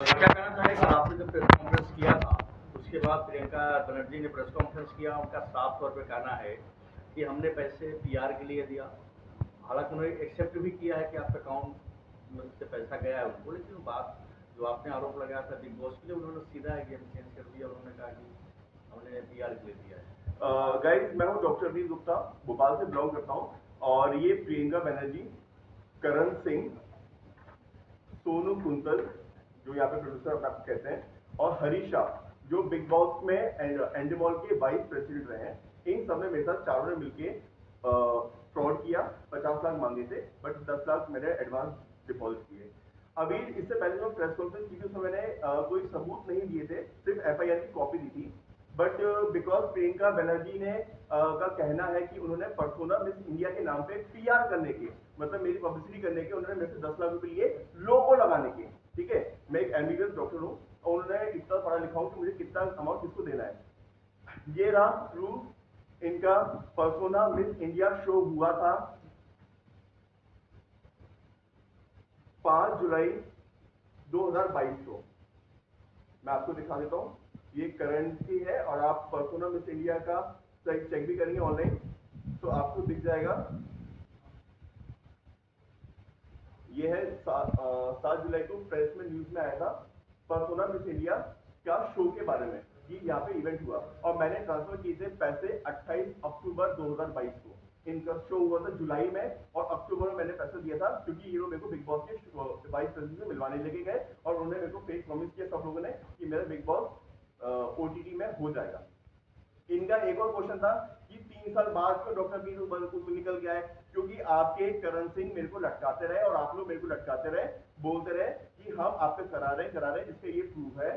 क्या कहना चाहेगा, आपने जब प्रेस कॉन्फ्रेंस किया था उसके बाद प्रियंका बनर्जी ने प्रेस कॉन्फ्रेंस किया, उनका साफ तौर पे कहना है कि हमने पैसे पीआर के लिए दिया। हालांकि उन्होंने एक्सेप्ट भी किया है कि आपके अकाउंट में से पैसा गया है उनको, लेकिन बात जो आपने आरोप लगाया था बिग बॉस के लिए, उन्होंने सीधा गेम चेंज कर दिया। उन्होंने कहा कि हमने पीआर के लिए दिया है। गाइस, मैं हूं डॉक्टर वीर गुप्ता, भोपाल से बिलोंग करता हूं। और ये प्रियंका बनर्जी, करण सिंह, सोनू कुंतल जो यहाँ पे प्रोड्यूसर आप कहते हैं, और हरीश शाह जो बिग बॉस में एंडमॉल के वाइस प्रेसिडेंट रहे हैं, इन सब ने मेरे साथ चारों ने मिलके फ्रॉड किया। 50 लाख मांगे थे, बट 10 लाख मैंने एडवांस डिपॉजिट किए। अभी इससे पहले जो प्रेस कॉन्फ्रेंस की थी उसमें मैंने कोई सबूत नहीं दिए थे, सिर्फ एफआईआर की कॉपी दी थी। बट बिकॉज प्रियंका बनर्जी ने का कहना है कि उन्होंने पर्सोना मिस इंडिया के नाम पे पीआर करने के, मतलब मेरी पब्लिसिटी करने के, उन्होंने मेरे से 10 लाख रुपए लिए लोगो लगाने के। ठीक है, मैं एक एमबीबीएस डॉक्टर हूँ और उन्होंने इतना पढ़ा लिखा हूँ कि मुझे कितना अमाउंट किसको देना है। ये रहा प्रूफ, इनका पर्सोना मिस इंडिया शो हुआ था 5 जुलाई 2022 को। मैं आपको दिखा देता हूँ, ये करेंसी है और आप पर्सोना मिस इंडिया का चेक भी करेंगे ऑनलाइन तो आपको दिख जाएगा। ये है 7 जुलाई को प्रेस में न्यूज में आया था पर्सोना मिस इंडिया का शो के बारे में कि यहाँ पे इवेंट हुआ, और मैंने ट्रांसफर किए थे पैसे 28 अक्टूबर 2022 को। इनका शो हुआ था जुलाई में और अक्टूबर में मैंने पैसा दिया था, क्योंकि ये लोग मेरे को बिग बॉस के वाइस प्रेसिडेंट से मिलवाने लेके गए और उन्होंने मेरे को फेक प्रॉमिस किया सब लोगों ने कि मेरा बिग बॉस ओटीटी में हो जाएगा। इनका एक और क्वेश्चन था कि 3 साल बाद क्यों डॉक्टर बीस कुछ निकल गया है, क्योंकि आपके करण सिंह मेरे को लटकाते रहे और आप लोग मेरे को लटकाते रहे, बोलते रहे कि हम आप पे करा रहे, जिसका ये प्रूफ है।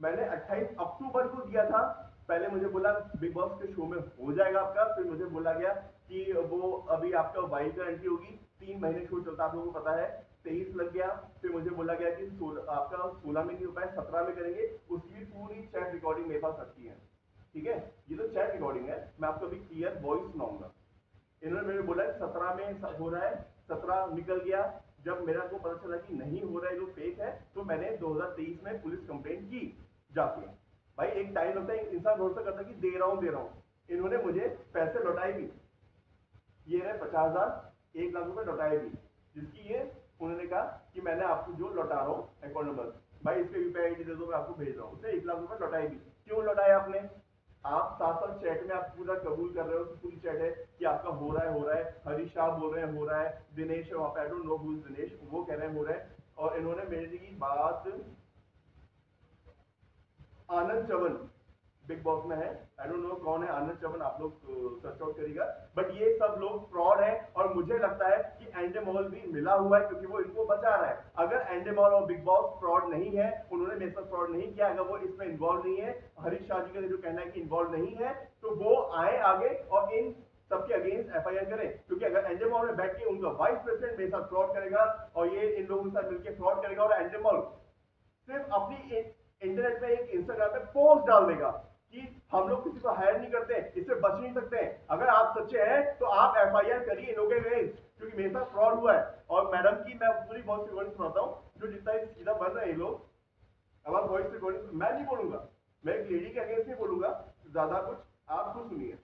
मैंने 28 अक्टूबर को दिया था। पहले मुझे बोला बिग बॉस के शो में हो जाएगा आपका, फिर मुझे बोला गया कि वो अभी आपका वाइल्ड कार्ड एंट्री होगी, 3 महीने शो चलता आप लोगों को पता है। 23 लग गया, फिर मुझे बोला गया कि आपका 16 में नहीं हो पाए, 17 में करेंगे। उसकी भी पूरी चैट रिकॉर्डिंग मेरे पास रखी है। ठीक है, ये तो चैट रिकॉर्डिंग है, मैं आपको अभी क्लियर वॉइस सुनाऊंगा। इन्होंने मेरे बोला 17 में हो रहा है, 17 निकल गया। जब मेरा को पता चला कि नहीं हो रहा है, जो फेक है, तो मैंने 2023 में पुलिस कंप्लेंट की जाके। भाई एक टाइम लगता है, इंसान भरोसा करता है कि दे रहा हूं। इन्होंने मुझे पैसे लौटाए भी, ये रहे 50,000, 1 लाख रुपए लौटाए भी, जिसकी ये उन्होंने कहा कि मैंने आपको जो लौटा रहा हूँ अकाउंट नंबर, भाई इसके यूपीआई आईडी दे दो, मैं आपको भेज रहा हूँ। उसने 1 लाख रुपए लौटाए भी। क्यों लौटाए आपने? आप साथ चैट में आप पूरा कबूल कर रहे हो कि पूरी चैट है कि आपका हो रहा है। हरीश शाह बोल रहे हैं हो रहा है, दिनेश वहां पे, I don't know who is Dinesh, वो कह रहे हैं हो रहा है। और इन्होंने मेरी की बात आनंद चवन बिग बॉस में है, आई डोंट नो कौन है आनंद चवन, आप लोग सर्च आउट करिएगा। बट ये सब लोग फ्रॉड है और मुझे लगता है कि एंडेमॉल भी मिला हुआ है, क्योंकि वो इनको बचा रहा है। अगर एंडेमॉल और बिग बॉस फ्रॉड नहीं है, उन्होंने मेरे साथ फ्रॉड नहीं किया, अगर वो इसमें इन्वॉल्व नहीं है, हरीश शाह जी का जो कहना है कि इन्वॉल्व नहीं है, तो वो आए आगे और इन सबके अगेंस्ट एफआईआर करें। क्योंकि अगर एंडेमॉल में बैठ के उनका वाइस प्रेसिडेंट मेरे साथ फ्रॉड करेगा और ये इन लोगों के साथ मिलकर फ्रॉड करेगा, और एंडेमॉल सिर्फ अपनी इंटरनेट में एक इंस्टाग्राम पे पोस्ट डाल देगा कि हम लोग किसी को हायर नहीं करते, इससे बच नहीं सकते। अगर आप सच्चे हैं तो आप एफआईआर करिए इन लोगों के अगेंस्ट, क्योंकि मेरे साथ फ्रॉड हुआ है। और मैडम की मैं पूरी वॉइस रिकॉर्डिंग सुनाता हूँ, जो जितना सीधा बन रहे हैं लोग। अब आप वॉइस रिकॉर्डिंग मैं नहीं बोलूंगा, मैं एक लेडी के अगेंस्ट नहीं बोलूंगा ज्यादा कुछ, आप खुद सुनिए।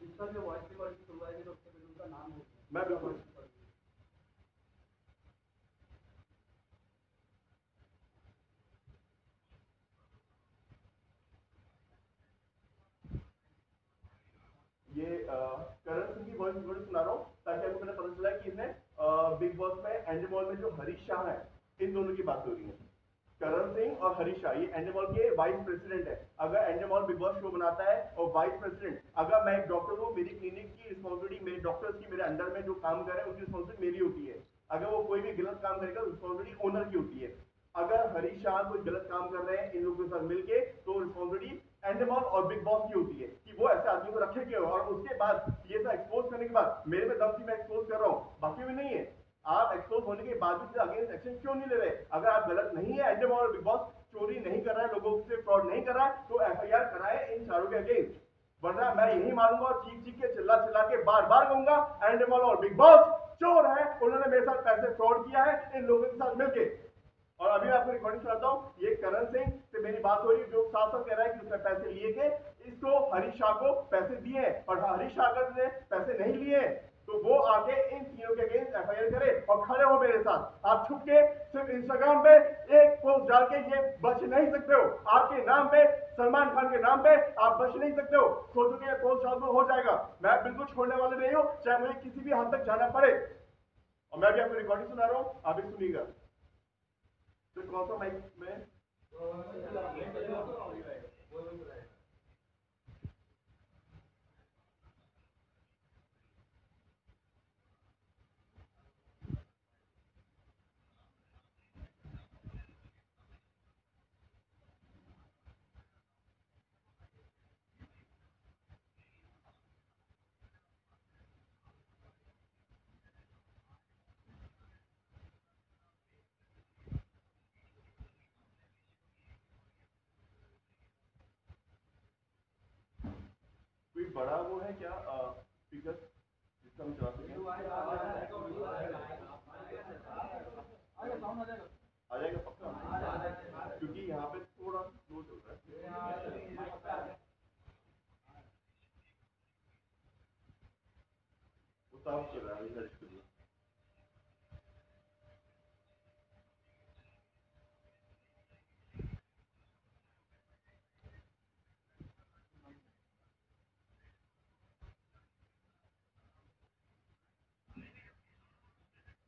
जिसका जो वॉइस रिकॉर्डिंग सुनवाएंगे तो उसका नाम है, मैं बिल्कुल ये करण सिंह की वॉइस रिकॉर्डिंग सुना रहा हूँ, ताकि आपको पहले पता चला कि इसने बिग बॉस में एंडेमॉल में जो हरीश शाह है, इन दोनों की बात हो रही है। करण सिंह और हरीश शाह, ये एंडेमॉल के वाइस प्रेसिडेंट है। अगर एंडेमॉल बिग बॉस शो बनाता है और वाइस प्रेसिडेंट, अगर मैं एक डॉक्टर हूँ, मेरी क्लिनिक की रिस्पॉन्सिबिलिटी, मेरे डॉक्टर्स की, मेरे अंडर में जो काम कर रहे हैं उनकी रिस्पॉन्सिबिलिटी मेरी होती है। अगर वो कोई भी गलत काम करेगा, रिस्पॉन्सिबिलिटी ओनर की होती है। अगर हरीश शाह कोई गलत काम कर रहे हैं इन लोगों के साथ मिलके, तो रिस्पॉन्सिबिलिटी एंडेमॉल और बिग बॉस की होती है कि वो ऐसे आदमी को रखे क्यों। और उसके बाद ये सब एक्सपोज करने के बाद मेरे में दम की मैं एक्सपोज कर रहा हूँ, बाकी भी नहीं है। आप एक्सपोज होने के बाद भी अगेंस्ट एक्शन क्यों नहीं ले रहे? अगर आप गलत नहीं है, एंडेमॉल और बिग बॉस चोरी नहीं कर रहा है, लोगों से फ्रॉड नहीं कर रहा है, तो एफआईआर कराए इन चारों के अगेंस्ट। वरना मैं यही मारूंगा और चीख चीख के चिल्ला चिल्ला के बार बार कहूंगा एंडेमॉल और बिग बॉस चोर है, उन्होंने मेरे साथ पैसे फ्रॉड किया है इन लोगों के साथ मिलकर। और अभी मैं आपको रिकॉर्डिंग सुनाता हूँ, ये करण सिंह से मेरी बात हो रही है जो साफ साफ कह रहा है कि उसने पैसे लिए थे, इसको हरीश शाह को पैसे दिए और हरीश शाह अगर ने पैसे नहीं लिए तो वो आके इन तीनों के अगेंस्ट एफआईआर करे और खड़े हो मेरे साथ। आप छुप के सिर्फ इंस्टाग्राम पे एक पोस्ट डाल के ये बच नहीं सकते हो। आपके नाम पे, सलमान खान के नाम पे आप बच नहीं सकते हो। सोचो कि ये पोस्ट डाल दो हो जाएगा, मैं बिल्कुल छोड़ने वाले नहीं हूँ, चाहे मुझे किसी भी हद तक जाना पड़े। और मैं भी आपको रिकॉर्डिंग सुना रहा हूँ, आप भी सुनिएगा। तो कौन सा माइक में कोई बड़ा वो है क्या स्पीकर जिसका हम चला सकें? आ जाएगा पक्का, क्योंकि यहाँ पे थोड़ा स्लो चल रहा है। वो साफ चल रहा है इधर इसके लिए।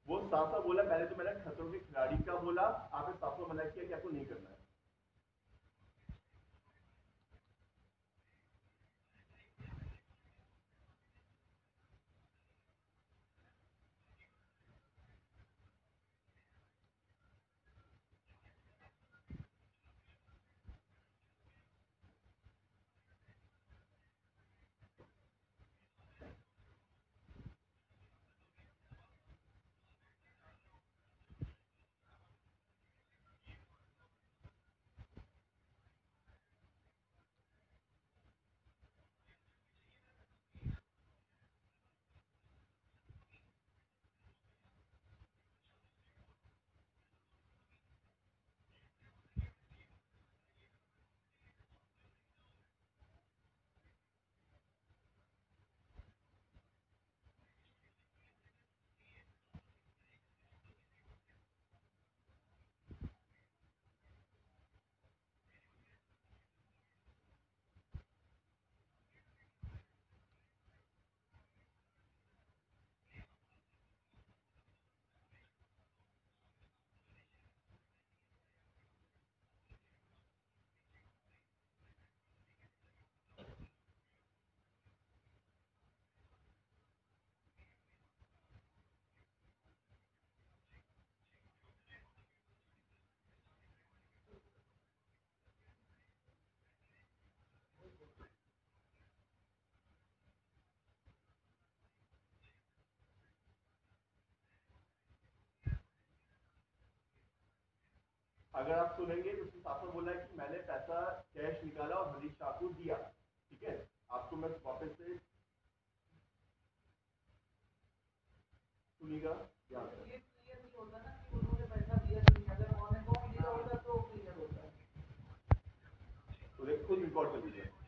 वो साफ साफ बोला, पहले तो मैंने खतरों के खिलाड़ी का बोला, आपने साफ साफ मना किया कि आपको नहीं करना है। अगर आप सुनेंगे तो उसने साफ साफ बोला है कि मैंने पैसा कैश निकाला और हरीश शाह को दिया। ठीक है, आपको मैं वापस से सुनिएगा ध्यान से। तो खुद रिकॉर्ड कर लीजिए।